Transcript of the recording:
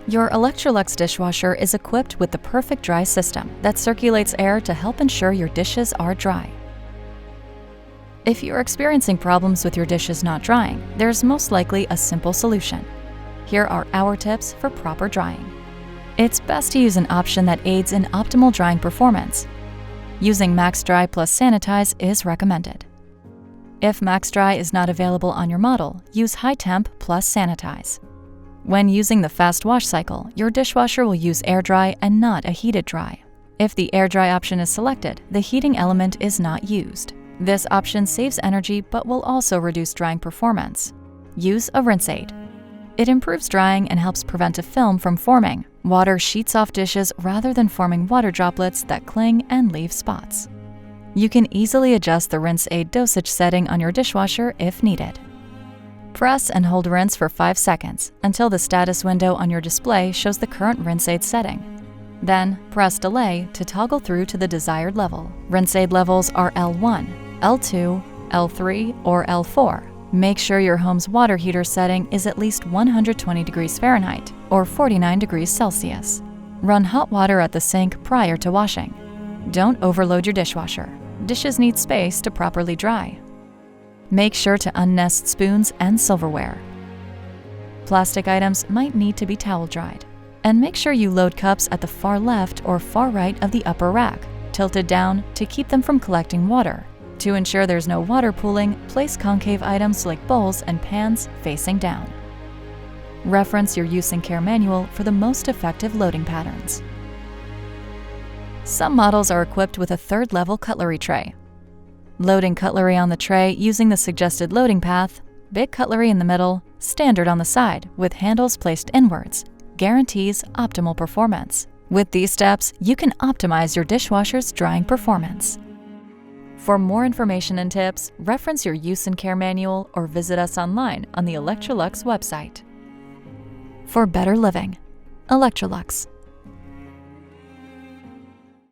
Your Electrolux dishwasher is equipped with the perfect dry system that circulates air to help ensure your dishes are dry. If you're experiencing problems with your dishes not drying, there's most likely a simple solution. Here are our tips for proper drying. It's best to use an option that aids in optimal drying performance. Using Max Dry plus Sanitize is recommended. If Max Dry is not available on your model, use High Temp plus Sanitize. When using the fast wash cycle, your dishwasher will use air dry and not a heated dry. If the air dry option is selected, the heating element is not used. This option saves energy but will also reduce drying performance. Use a rinse aid. It improves drying and helps prevent a film from forming. Water sheets off dishes rather than forming water droplets that cling and leave spots. You can easily adjust the rinse aid dosage setting on your dishwasher if needed. Press and hold rinse for 5 seconds until the status window on your display shows the current rinse aid setting. Then, press delay to toggle through to the desired level. Rinse aid levels are L1, L2, L3, or L4. Make sure your home's water heater setting is at least 120 degrees Fahrenheit or 49 degrees Celsius. Run hot water at the sink prior to washing. Don't overload your dishwasher. Dishes need space to properly dry. Make sure to unnest spoons and silverware. Plastic items might need to be towel dried. And make sure you load cups at the far left or far right of the upper rack, tilted down to keep them from collecting water. To ensure there's no water pooling, place concave items like bowls and pans facing down. Reference your use and care manual for the most effective loading patterns. Some models are equipped with a third-level cutlery tray. Loading cutlery on the tray using the suggested loading path, big cutlery in the middle, standard on the side with handles placed inwards, guarantees optimal performance. With these steps, you can optimize your dishwasher's drying performance. For more information and tips, reference your use and care manual or visit us online on the Electrolux website. For better living, Electrolux.